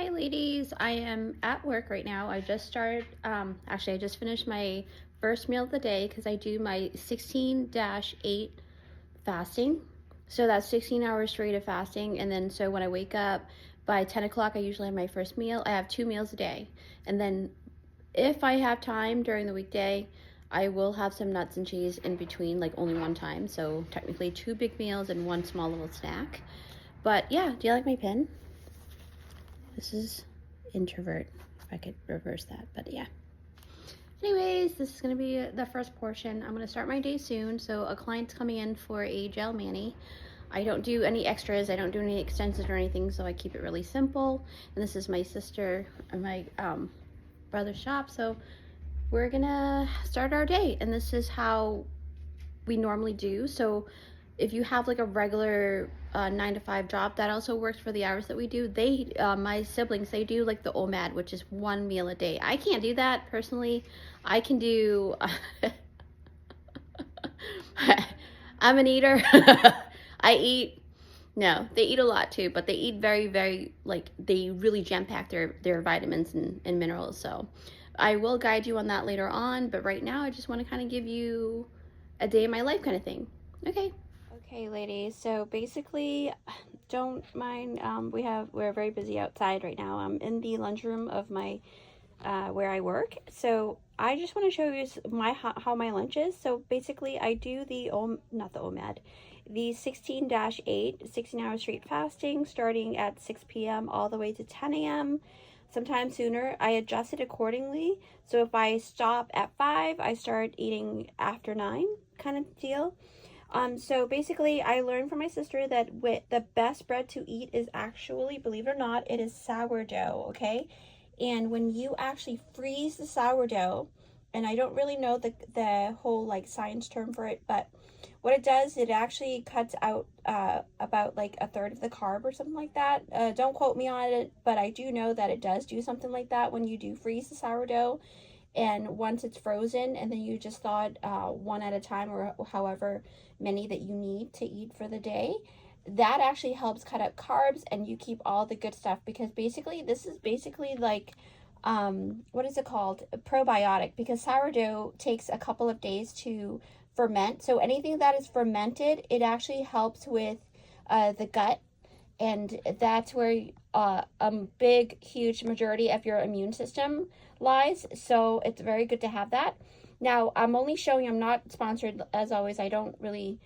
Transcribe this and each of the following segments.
Hi ladies, I am at work right now. I just started, actually I just finished my first meal of the day because I do my 16-8 fasting. So that's 16 hours straight of fasting. And then so when I wake up by 10 o'clock, I usually have my first meal. I have 2 meals a day. And then if I have time during the weekday, I will have some nuts and cheese in between, like only one time. So technically 2 big meals and 1 small little snack. But yeah, do you like my pin? This is introvert, if I could reverse that, but yeah. Anyways, this is going to be the first portion. I'm going to start my day soon, so a client's coming in for a gel mani. I don't do any extras, I don't do any extensions or anything, so I keep it really simple. And this is my sister and my brother's shop, so we're gonna start our day, and this is how we normally do. So if you have like a regular 9 to 5 job, that also works for the hours that we do. They my siblings, they do like the OMAD, which is 1 meal a day. I can't do that personally. I can do I'm an eater. I eat, no, they eat a lot too, but they eat very, like, they really jam pack their vitamins and minerals. So I will guide you on that later on, but right now I just want to kind of give you a day in my life kind of thing. Okay, ladies, so basically, don't mind, we're very busy outside right now. I'm in the lunchroom of my, where I work. So I just want to show you how my lunch is. So basically, I do not the OMAD, the 16-8, 16 hours straight fasting, starting at 6 p.m. all the way to 10 a.m. Sometimes sooner. I adjust it accordingly. So if I stop at 5, I start eating after 9 kind of deal. So basically, I learned from my sister that the best bread to eat is actually, believe it or not, it is sourdough, okay? And when you actually freeze the sourdough, and I don't really know the whole like science term for it, but what it does, it actually cuts out about like a third of the carb or something like that. Don't quote me on it, but I do know that it does do something like that when you do freeze the sourdough. And once it's frozen, and then you just thaw it one at a time, or however many that you need to eat for the day, that actually helps cut out carbs, and you keep all the good stuff, because basically this is basically like what is it called, a probiotic, because sourdough takes a couple of days to ferment. So anything that is fermented, it actually helps with the gut, and that's where a big huge majority of your immune system lies. So it's very good to have that. Now I'm only showing, I'm not sponsored as always, I don't really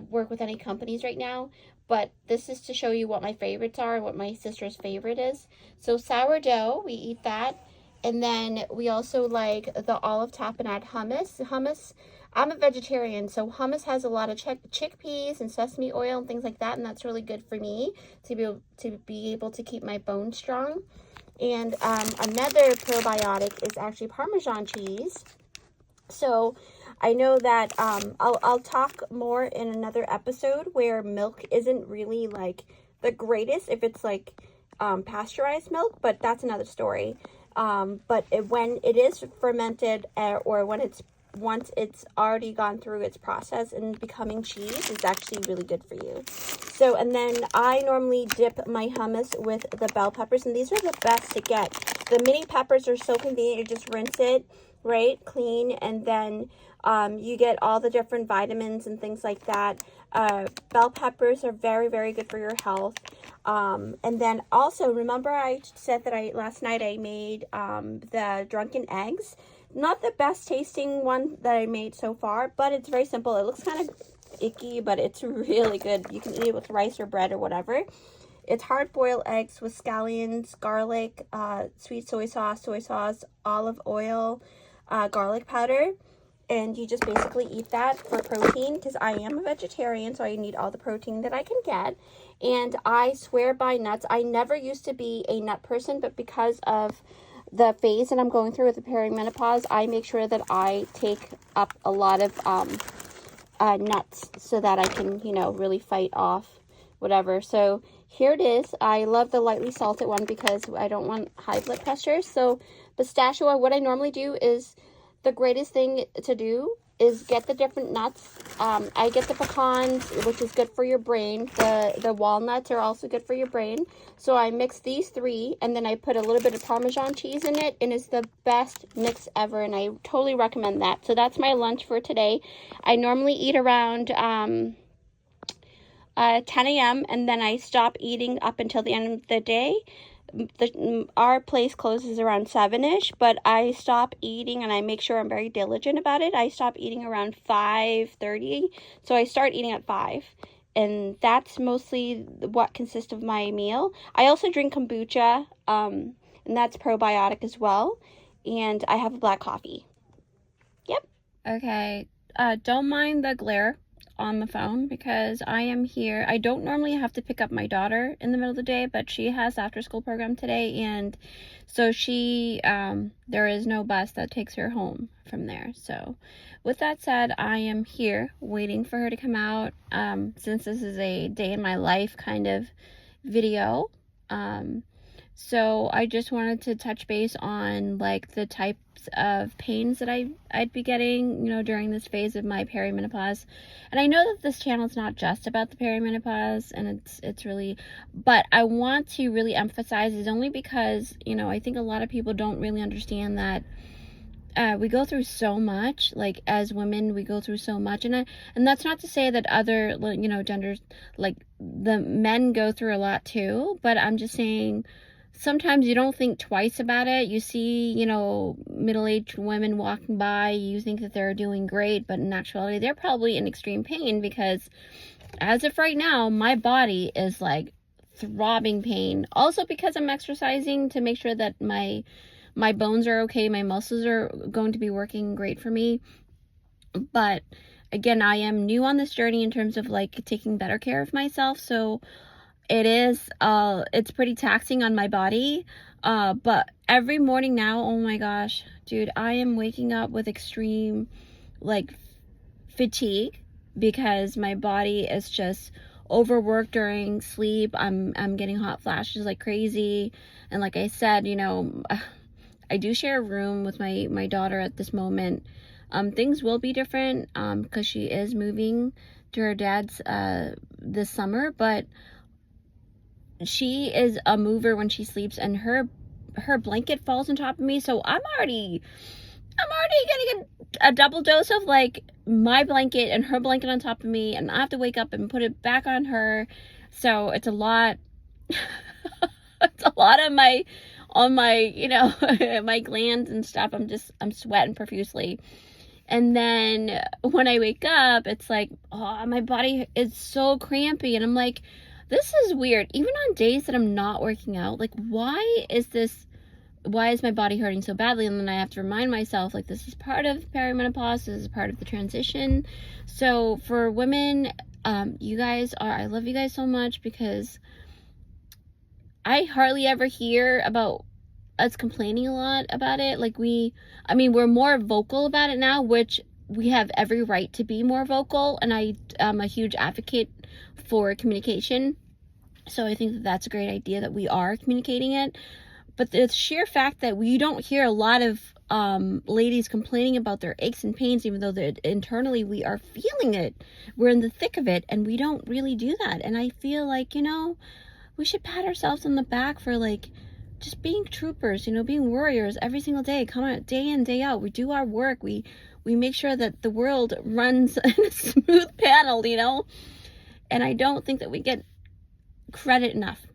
work with any companies right now, but this is to show you what my favorites are and what my sister's favorite is. So sourdough, we eat that, and then we also like the olive tapenade hummus. I'm a vegetarian, so hummus has a lot of chickpeas and sesame oil and things like that, and that's really good for me to be able to keep my bones strong. And another probiotic is actually Parmesan cheese. So I know that I'll talk more in another episode where milk isn't really like the greatest if it's like pasteurized milk, but that's another story. But when it is fermented, or once it's already gone through its process and becoming cheese, it's actually really good for you. So, and then I normally dip my hummus with the bell peppers, and these are the best to get. The mini peppers are so convenient. You just rinse it, right, clean, and then you get all the different vitamins and things like that. Bell peppers are very good for your health. And then also, remember I said that last night I made the drunken eggs. Not the best tasting one that I made so far, but it's very simple. It looks kind of icky, but it's really good. You can eat it with rice or bread or whatever. It's hard-boiled eggs with scallions, garlic, sweet soy sauce, olive oil, garlic powder. And you just basically eat that for protein, because I am a vegetarian, so I need all the protein that I can get. And I swear by nuts. I never used to be a nut person, but because of the phase that I'm going through with the perimenopause, I make sure that I take up a lot of nuts so that I can, really fight off whatever. So here it is. I love the lightly salted one because I don't want high blood pressure. So pistachio, what I normally do is, the greatest thing to do is get the different nuts. I get the pecans, which is good for your brain. The walnuts are also good for your brain. So I mix these 3, and then I put a little bit of Parmesan cheese in it, and it's the best mix ever, and I totally recommend that. So that's my lunch for today. I normally eat around 10 a.m., and then I stop eating up until the end of the day. Our place closes around 7ish, but I stop eating, and I make sure I'm very diligent about it. I stop eating around 5:30, so I start eating at 5, and that's mostly what consists of my meal. I also drink kombucha, and that's probiotic as well, and I have a black coffee. Yep. Okay, don't mind the glare on the phone because I am here. I don't normally have to pick up my daughter in the middle of the day, but she has after school program today, and so she there is no bus that takes her home from there. So with that said, I am here waiting for her to come out, since this is a day in my life kind of video. So I just wanted to touch base on like the types of pains that I'd be getting, you know, during this phase of my perimenopause. And I know that this channel is not just about the perimenopause, and it's really, but I want to really emphasize is only because, you know, I think a lot of people don't really understand that we go through so much. Like as women, we go through so much, and that's not to say that other, you know, genders, like the men go through a lot too, but I'm just saying sometimes you don't think twice about it. You see, you know, middle-aged women walking by, you think that they're doing great, but in actuality, they're probably in extreme pain because as of right now, my body is like throbbing pain. Also because I'm exercising to make sure that my bones are okay, my muscles are going to be working great for me. But again, I am new on this journey in terms of like taking better care of myself, so it is, it's pretty taxing on my body, but every morning now, oh my gosh, dude, I am waking up with extreme, like, fatigue, because my body is just overworked during sleep. I'm getting hot flashes like crazy, and like I said, you know, I do share a room with my daughter at this moment. Things will be different, because she is moving to her dad's, this summer, but she is a mover when she sleeps, and her blanket falls on top of me, so I'm already getting a double dose of like my blanket and her blanket on top of me, and I have to wake up and put it back on her. So it's a lot. It's a lot on my you know, my glands and stuff. I'm sweating profusely. And then when I wake up, it's like, oh, my body is so crampy, and I'm like, this is weird. Even on days that I'm not working out, like, why is my body hurting so badly? And then I have to remind myself, like, this is part of perimenopause, this is part of the transition. So for women, you guys I love you guys so much, because I hardly ever hear about us complaining a lot about it. Like we're more vocal about it now, which we have every right to be more vocal, and I am a huge advocate for communication. So I think that that's a great idea that we are communicating it. But the sheer fact that we don't hear a lot of ladies complaining about their aches and pains, even though internally we are feeling it, we're in the thick of it, and we don't really do that. And I feel like, you know, we should pat ourselves on the back for like just being troopers, you know, being warriors every single day, come on, day in, day out. We do our work. We make sure that the world runs in a smooth panel, you know. And I don't think that we get credit enough.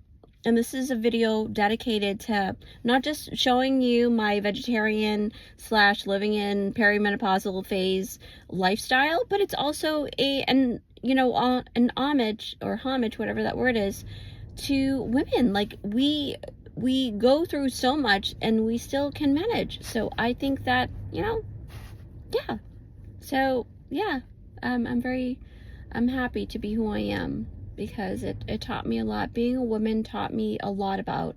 And this is a video dedicated to not just showing you my vegetarian / living in perimenopausal phase lifestyle, but it's also an homage, whatever that word is, to women. Like we go through so much, and we still can manage. So I think that, you know, yeah. So yeah, I'm happy to be who I am, because it taught me a lot. Being a woman taught me a lot about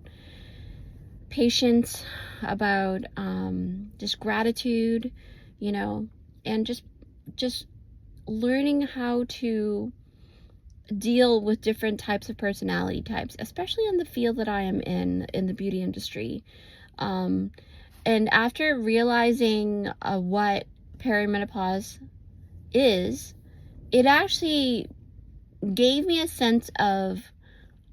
patience, about just gratitude, you know, and just learning how to deal with different types of personality types, especially in the field that I am in the beauty industry. And after realizing what perimenopause is it actually gave me a sense of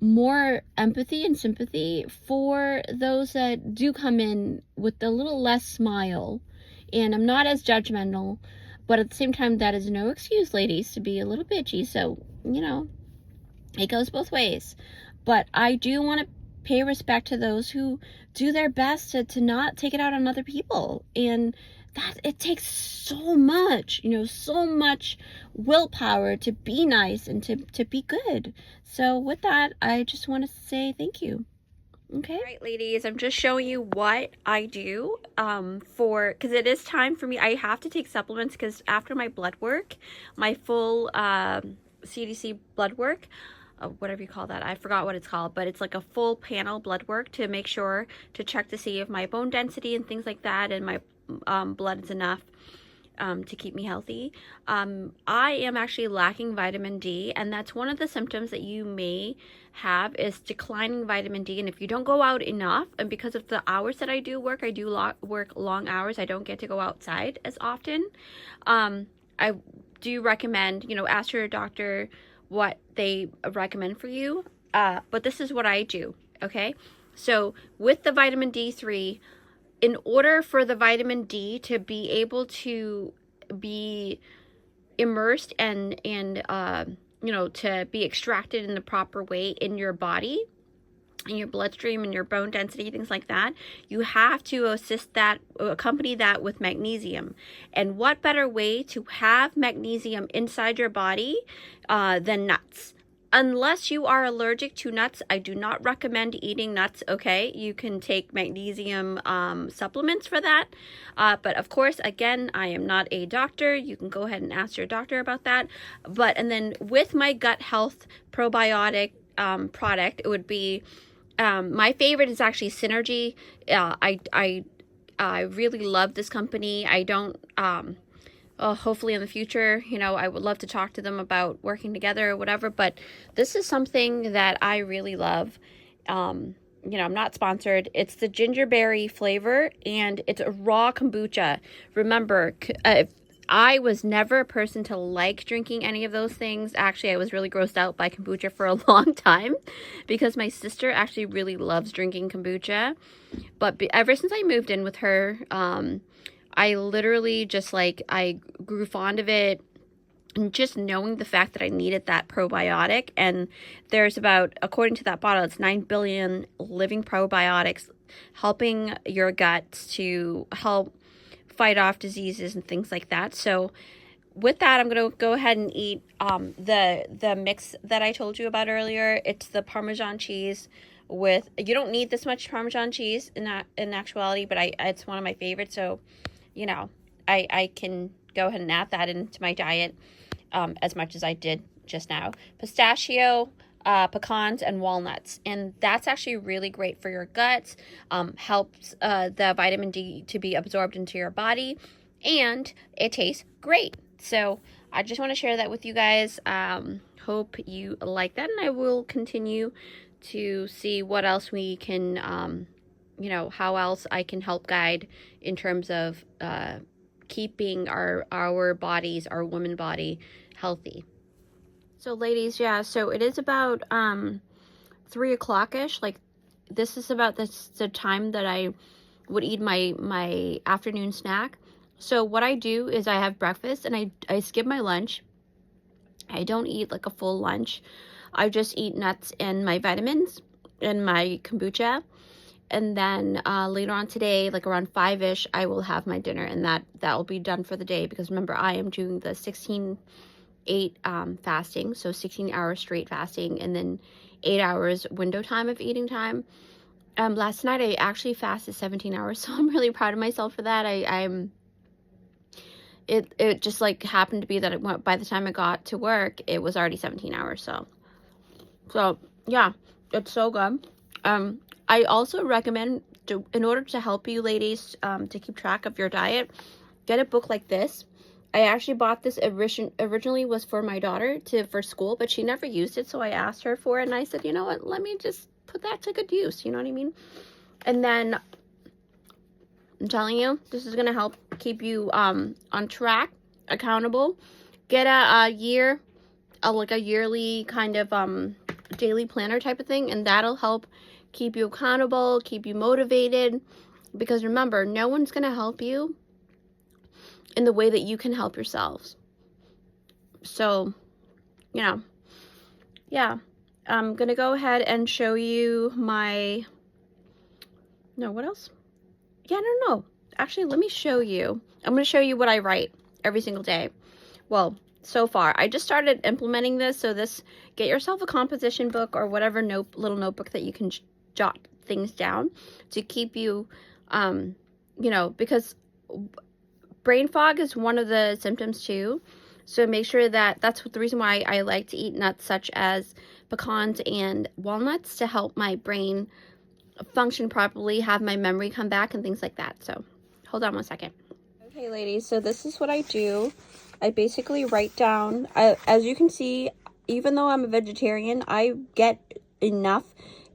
more empathy and sympathy for those that do come in with a little less smile. And I'm not as judgmental, but at the same time, that is no excuse, ladies, to be a little bitchy. So, you know, it goes both ways. But I do want to pay respect to those who do their best to not take it out on other people. And that it takes so much, you know, so much willpower to be nice and to be good. So with that, I just want to say thank you. Okay. All right, ladies, I'm just showing you what I do because it is time for me. I have to take supplements because after my blood work, my full CDC blood work, whatever you call that, I forgot what it's called, but it's like a full panel blood work to make sure to check to see if my bone density and things like that and my blood is enough to keep me healthy. I am actually lacking vitamin D, and that's one of the symptoms that you may have is declining vitamin D. And if you don't go out enough, and because of the hours that I do work, I do work long hours, I don't get to go outside as often. I do recommend, you know, ask your doctor what they recommend for you. But this is what I do, okay? So with the vitamin D3, in order for the vitamin D to be able to be immersed and you know, to be extracted in the proper way in your body, in your bloodstream and your bone density, things like that, you have to accompany that with magnesium. And what better way to have magnesium inside your body than nuts? Unless you are allergic to nuts, I do not recommend eating nuts, okay? You can take magnesium supplements for that. But of course, again, I am not a doctor. You can go ahead and ask your doctor about that. And then with my gut health probiotic product, it would be, my favorite is actually Synergy. I really love this company. I don't... hopefully in the future, you know, I would love to talk to them about working together or whatever, but this is something that I really love. You know, I'm not sponsored. It's the gingerberry flavor, and it's a raw kombucha. Remember, I was never a person to like drinking any of those things. Actually, I was really grossed out by kombucha for a long time because my sister actually really loves drinking kombucha. But ever since I moved in with her, I literally just like, I grew fond of it, and just knowing the fact that I needed that probiotic. And there's about, according to that bottle, it's 9 billion living probiotics helping your guts to help fight off diseases and things like that. So with that, I'm going to go ahead and eat the mix that I told you about earlier. It's the Parmesan cheese with, you don't need this much Parmesan cheese in actuality, but it's one of my favorites. So, you know, I can go ahead and add that into my diet as much as I did just now. Pistachio, pecans, and walnuts. And that's actually really great for your guts, helps the vitamin D to be absorbed into your body, and it tastes great. So I just want to share that with you guys. Hope you like that, and I will continue to see what else we can, you know, how else I can help guide in terms of keeping our bodies, our woman body, healthy. So ladies, yeah, so it is about 3 o'clock-ish. Like, this is about the time that I would eat my afternoon snack. So what I do is I have breakfast and I skip my lunch. I don't eat like a full lunch. I just eat nuts and my vitamins and my kombucha. And then later on today, like around 5-ish, I will have my dinner, and that will be done for the day. Because remember, I am doing the 16-8 fasting, so 16 hours straight fasting, and then 8 hours window time of eating time. Last night I actually fasted 17 hours, so I'm really proud of myself for that. It just like happened to be that by the time I got to work, it was already 17 hours. So yeah, it's so good. I also recommend, in order to help you ladies to keep track of your diet, get a book like this. I actually bought this originally was for my daughter for school, but she never used it, so I asked her for it, and I said, you know what, let me just put that to good use, you know what I mean? And then I'm telling you, this is going to help keep you on track, accountable, get like a yearly kind of daily planner type of thing, and that'll help keep you accountable, keep you motivated, because remember, no one's going to help you in the way that you can help yourselves. So, you know, yeah, I'm going to go ahead and show you my, no, what else? Yeah, no. Actually, let me show you. I'm going to show you what I write every single day. Well, so far, I just started implementing this. So get yourself a composition book or whatever little notebook that you can jot things down to keep you, you know, because brain fog is one of the symptoms too. So make sure that's the reason why I like to eat nuts such as pecans and walnuts, to help my brain function properly, have my memory come back, and things like that. So hold on one second. Okay, ladies, so this is what I do. I basically write down, as you can see, even though I'm a vegetarian, I get enough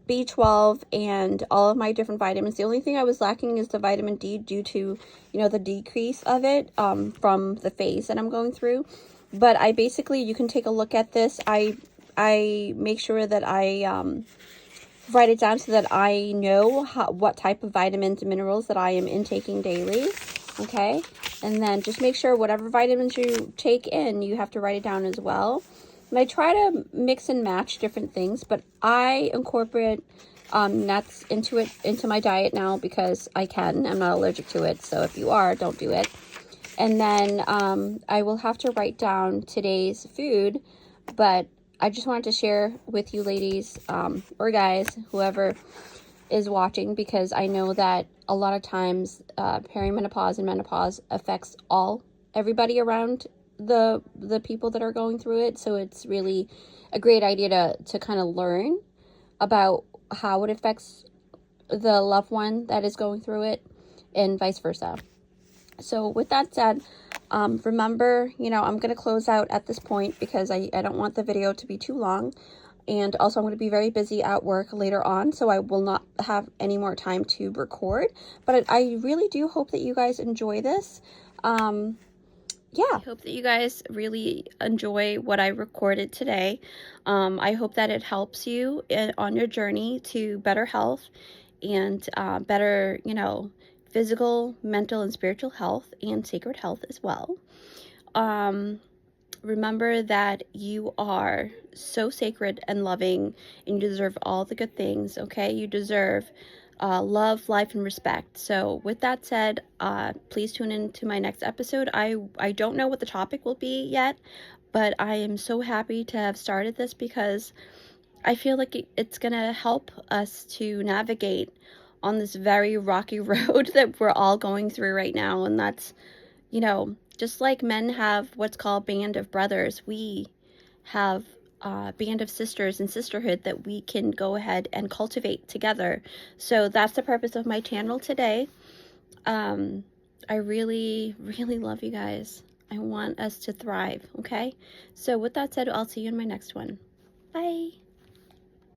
B12 and all of my different vitamins. The only thing I was lacking is the vitamin D due to, you know, the decrease of it from the phase that I'm going through. But I basically, you can take a look at this. I make sure that I write it down so that I know what type of vitamins and minerals that I am intaking daily. Okay, and then just make sure whatever vitamins you take in, you have to write it down as well. And I try to mix and match different things, but I incorporate nuts into my diet now because I can. I'm not allergic to it, so if you are, don't do it. And then I will have to write down today's food, but I just wanted to share with you ladies or guys, whoever is watching, because I know that a lot of times perimenopause and menopause affects everybody around the people that are going through it. So it's really a great idea to kind of learn about how it affects the loved one that is going through it and vice versa. So with that said, remember, you know, I'm going to close out at this point because I don't want the video to be too long. And also I'm going to be very busy at work later on, so I will not have any more time to record. But I really do hope that you guys enjoy this. Yeah. I hope that you guys really enjoy what I recorded today. I hope that it helps you on your journey to better health and better, you know, physical, mental, and spiritual health, and sacred health as well. Remember that you are so sacred and loving, and you deserve all the good things, okay? You deserve love, life, and respect. So with that said, please tune in to my next episode. I don't know what the topic will be yet, but I am so happy to have started this because I feel like it's going to help us to navigate on this very rocky road that we're all going through right now. And that's, you know, just like men have what's called band of brothers, we have a band of sisters and sisterhood that we can go ahead and cultivate together. So that's the purpose of my channel today. I really, really love you guys. I want us to thrive, okay? So with that said, I'll see you in my next one. Bye.